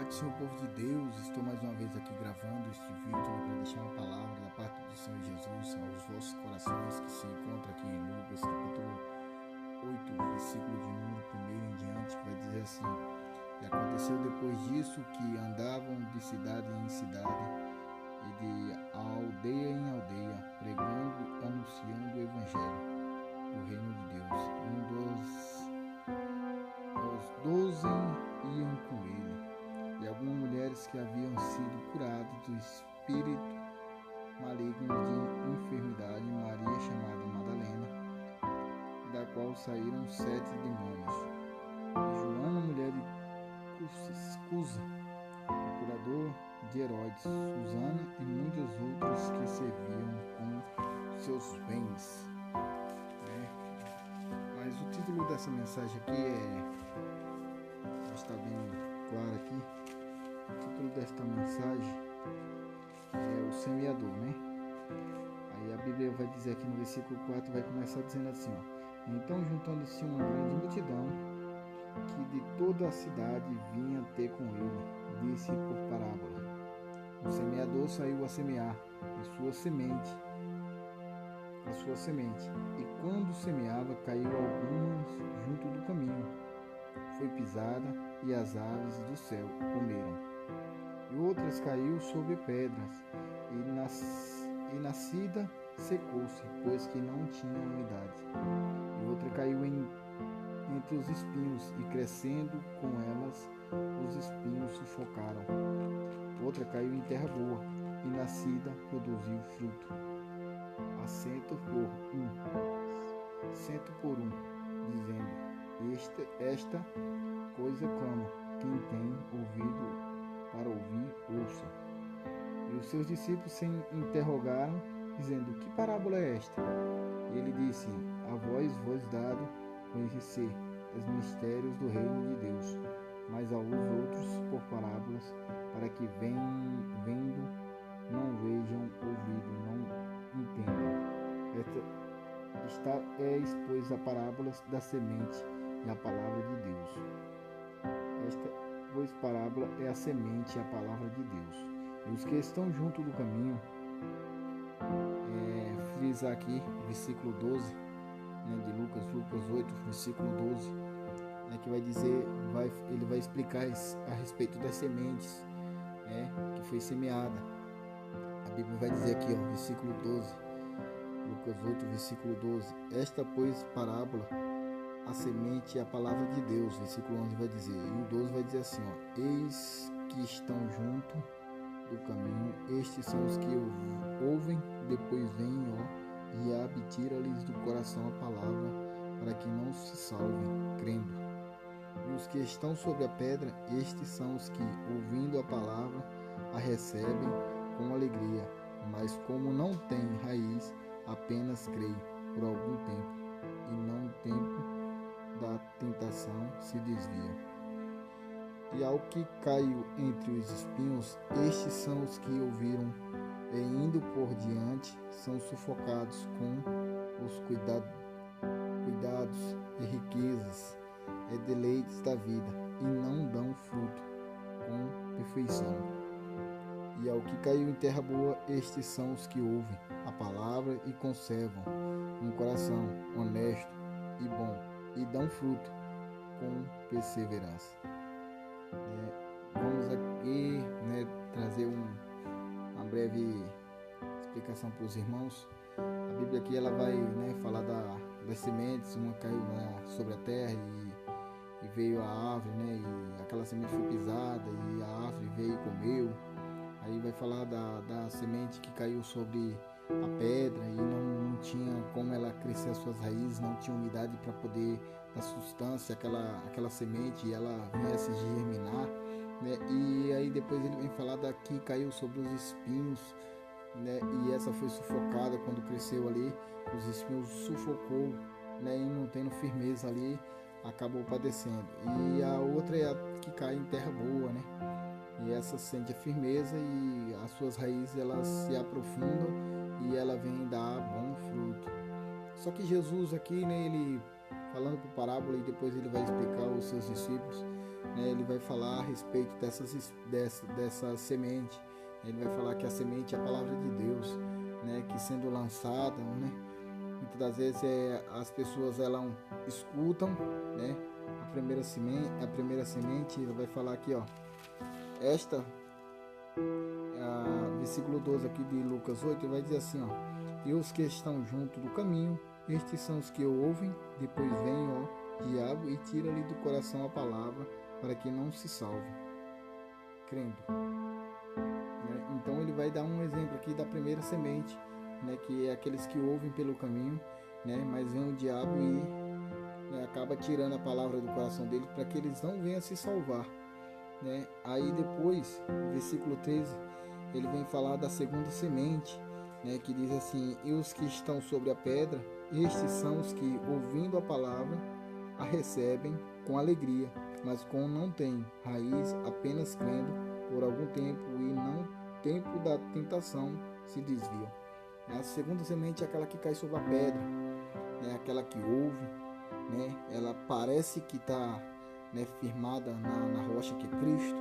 noite, Senhor povo de Deus. Estou mais uma vez aqui gravando este vídeo para deixar uma palavra da parte do Senhor Jesus aos vossos corações, que se encontra aqui em Lucas capítulo 8, versículo de número 1 em diante, que vai dizer assim: E aconteceu depois disso que andavam de cidade em cidade e de aldeia em aldeia, pregando e anunciando o evangelho do reino de Deus. Os 12 iam com ele, e algumas mulheres que haviam sido curadas do espírito maligno de enfermidade, Maria chamada Madalena, da qual saíram 7 demônios, e Joana, mulher de Cusa, procurador de Herodes, Susana e muitas outras que serviam com seus bens. Mas o título dessa mensagem aqui está bem claro aqui. O título desta mensagem é o semeador, né? Aí a Bíblia vai dizer aqui no versículo 4, vai começar dizendo assim, ó: Então juntando-se uma grande multidão, que de toda a cidade vinha ter com ele, disse por parábola: O semeador saiu a semear, a sua semente, e quando semeava, caiu algumas junto do caminho, foi pisada, e as aves do céu comeram. E outras caiu sobre pedras, e nascida secou-se, pois que não tinha umidade. E outra caiu entre os espinhos, e crescendo com elas, os espinhos sufocaram. Outra caiu em terra boa, e nascida produziu fruto, a cento por um, dizendo: Esta coisa clama, quem tem ouvido para ouvir, ouça. E os seus discípulos se interrogaram, dizendo: Que parábola é esta? E ele disse: A vós dado conhecer os mistérios do reino de Deus, mas aos outros por parábolas, para que vendo não vejam, ouvindo não entendam. Esta pois, a parábola da semente e a palavra de Deus. Esta, pois, parábola é a semente e a palavra de Deus. E os que estão junto do caminho, frisar aqui, versículo 12, né, de Lucas 8, versículo 12, né, que vai dizer, ele vai explicar a respeito das sementes, que foi semeada. A Bíblia vai dizer aqui, ó, versículo 12, Lucas 8, versículo 12: Esta, pois, parábola, a semente e a palavra de Deus. Versículo 11 vai dizer, e o 12 vai dizer assim, ó: Eis que estão junto do caminho, estes são os que ouvem, depois vêm, e tira-lhes do coração a palavra, para que não se salvem, crendo. E os que estão sobre a pedra, estes são os que, ouvindo a palavra, a recebem com alegria, mas como não têm raiz, apenas creem por algum tempo, e no tempo da tentação se desvia. E ao que caiu entre os espinhos, estes são os que ouviram, e indo por diante, são sufocados com os cuidados e riquezas e deleites da vida, e não dão fruto com perfeição. E ao que caiu em terra boa, estes são os que ouvem a palavra e conservam um coração honesto e bom, e dão fruto com perseverança. Vamos aqui, trazer uma breve explicação para os irmãos. A Bíblia aqui ela vai, falar das sementes. Uma caiu sobre a terra e veio a árvore, e aquela semente foi pisada e a árvore veio e comeu. Aí vai falar da semente que caiu sobre a pedra e não tinha como ela crescer as suas raízes, não tinha umidade para poder dar sustância àquela semente e ela viesse germinar, E aí depois ele vem falar da que caiu sobre os espinhos, E essa foi sufocada quando cresceu ali, os espinhos sufocou, E não tendo firmeza ali, acabou padecendo. E a outra é a que cai em terra boa, E essa sente a firmeza e as suas raízes elas se aprofundam e ela vem dar bom fruto. Só que Jesus aqui, ele falando por parábola, e depois ele vai explicar aos seus discípulos, né, ele vai falar a respeito dessa semente. Ele vai falar que a semente é a palavra de Deus, né, que sendo lançada, né, muitas das vezes as pessoas elas escutam, né, a primeira semente, ele vai falar aqui, ó, esta, versículo 12 aqui de Lucas 8, ele vai dizer assim, ó, e os que estão junto do caminho, estes são os que ouvem, depois vem o diabo e tira-lhe do coração a palavra, para que não se salve, crendo. Então ele vai dar um exemplo aqui da primeira semente, né, que é aqueles que ouvem pelo caminho, né, mas vem o diabo e, né, acaba tirando a palavra do coração deles para que eles não venham se salvar, né. Aí depois, versículo 13, ele vem falar da segunda semente, né, que diz assim, e os que estão sobre a pedra, estes são os que, ouvindo a palavra, a recebem com alegria, mas como não tem raiz, apenas crendo por algum tempo e não tempo da tentação se desviam. A segunda semente é aquela que cai sobre a pedra, né, aquela que ouve, né, ela parece que está, né, firmada na rocha que é Cristo,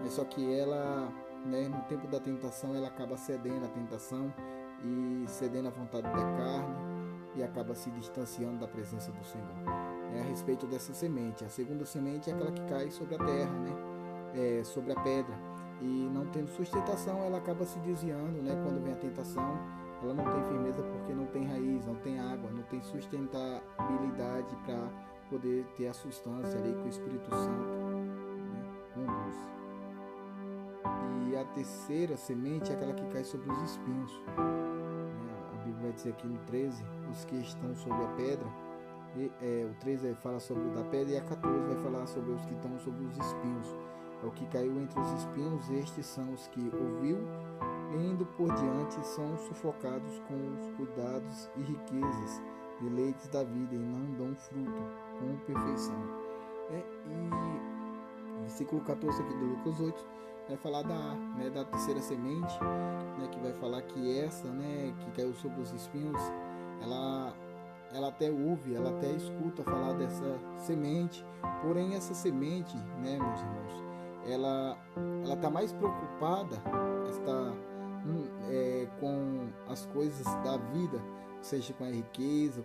mas só que ela, né, no tempo da tentação ela acaba cedendo à tentação e cedendo à vontade da carne e acaba se distanciando da presença do Senhor. É a respeito dessa semente. A segunda semente é aquela que cai sobre a terra, né, sobre a pedra, e não tendo sustentação ela acaba se desviando, né, quando vem a tentação. Ela não tem firmeza porque não tem raiz, não tem água, não tem sustentabilidade para poder ter a substância ali que o Espírito Santo, né, conduz. E a terceira semente é aquela que cai sobre os espinhos, né? A Bíblia vai dizer aqui no 13, os que estão sobre a pedra, o 13 fala sobre o da pedra e a 14 vai falar sobre os que estão sobre os espinhos. É o que caiu entre os espinhos, estes são os que ouviu, indo por diante, são sufocados com os cuidados e riquezas, deleites da vida, e não dão fruto com perfeição. E versículo 14 aqui do Lucas 8 vai falar da terceira semente, né, que vai falar que essa, né, que caiu sobre os espinhos, ela até ouve, ela até escuta falar dessa semente, porém essa semente, né, meus irmãos, ela está mais preocupada, com as coisas da vida, seja com a riqueza,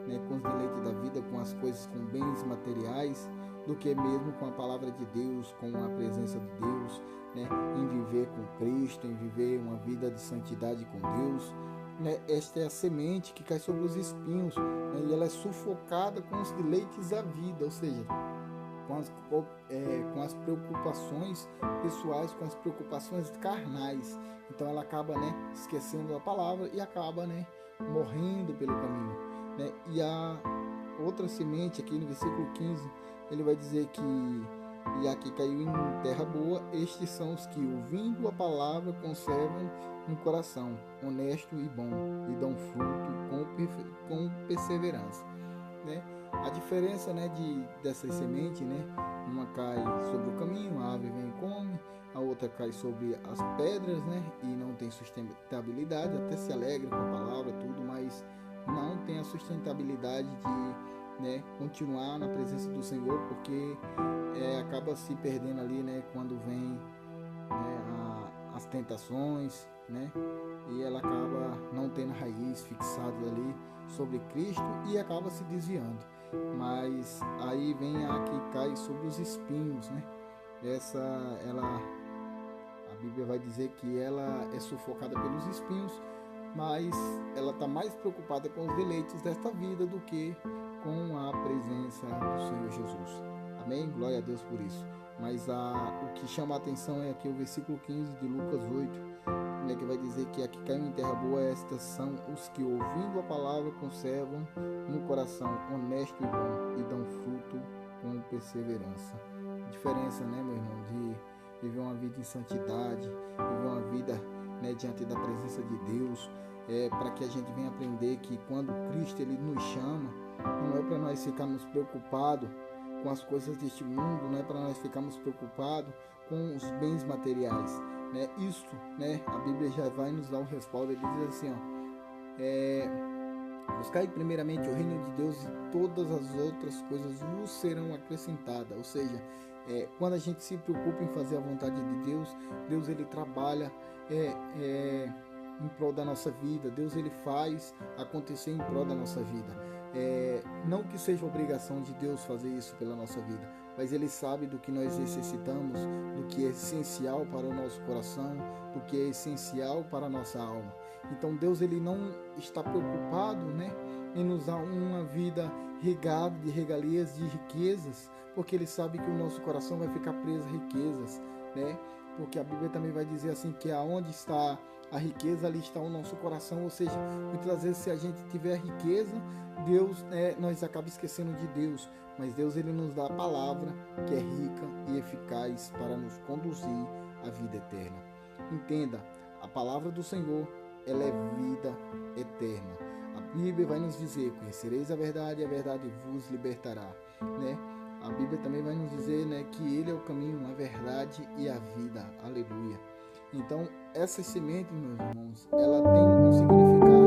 né, com os deleites da vida, com as coisas, com bens materiais, do que mesmo com a palavra de Deus, com a presença de Deus, né, em viver com Cristo, em viver uma vida de santidade com Deus. Né, esta é a semente que cai sobre os espinhos, né, e ela é sufocada com os deleites da vida, ou seja, com as preocupações pessoais, com as preocupações carnais. Então ela acaba, né, esquecendo a palavra e acaba, né, morrendo pelo caminho, né? E a outra semente aqui no versículo 15, ele vai dizer que e a que caiu em terra boa, estes são os que, ouvindo a palavra, conservam um coração honesto e bom e dão fruto com perseverança, né? A diferença, né, dessas sementes, né, uma cai sobre o caminho, a ave vem e come, a outra cai sobre as pedras, né, e não tem sustentabilidade, até se alegra com a palavra, tudo, mas não tem a sustentabilidade de, né, continuar na presença do Senhor, porque acaba se perdendo ali, né, quando vem, né, as tentações, né, e ela acaba não tendo raiz fixada ali sobre Cristo e acaba se desviando. Mas aí vem a que cai sobre os espinhos, né? A Bíblia vai dizer que ela é sufocada pelos espinhos, mas ela está mais preocupada com os deleites desta vida do que com a presença do Senhor Jesus. Amém? Glória a Deus por isso. Mas o que chama a atenção é aqui o versículo 15 de Lucas 8, né, que vai dizer que aqui caiu em terra boa, estas são os que, ouvindo a palavra, conservam no coração honesto e bom e dão fruto com perseverança. A diferença, né, meu irmão, de viver uma vida em santidade, viver uma vida, né, diante da presença de Deus, para que a gente venha aprender que quando Cristo ele nos chama, não é para nós ficarmos preocupados com as coisas deste mundo, não é para nós ficarmos preocupados com os bens materiais, né? Isto, né, a Bíblia já vai nos dar um respaldo. Ele diz assim, ó, buscai primeiramente o reino de Deus e todas as outras coisas vos serão acrescentadas. Ou seja, Quando a gente se preocupa em fazer a vontade de Deus, Deus ele trabalha em prol da nossa vida. Deus ele faz acontecer em prol da nossa vida. Não que seja obrigação de Deus fazer isso pela nossa vida, mas ele sabe do que nós necessitamos, do que é essencial para o nosso coração, do que é essencial para a nossa alma. Então Deus ele não está preocupado, em nos dar uma vida regada de regalias, de riquezas, porque ele sabe que o nosso coração vai ficar preso a riquezas, porque a Bíblia também vai dizer assim, que aonde está a riqueza, ali está o nosso coração. Ou seja, muitas vezes, se a gente tiver riqueza, Deus, nós acabamos esquecendo de Deus, mas Deus ele nos dá a palavra que é rica e eficaz para nos conduzir à vida eterna. Entenda, a palavra do Senhor, ela é vida eterna. A Bíblia vai nos dizer: conhecereis a verdade e a verdade vos libertará, A Bíblia também vai nos dizer, que Ele é o caminho, a verdade e a vida. Aleluia. Então, essa semente, meus irmãos, ela tem um significado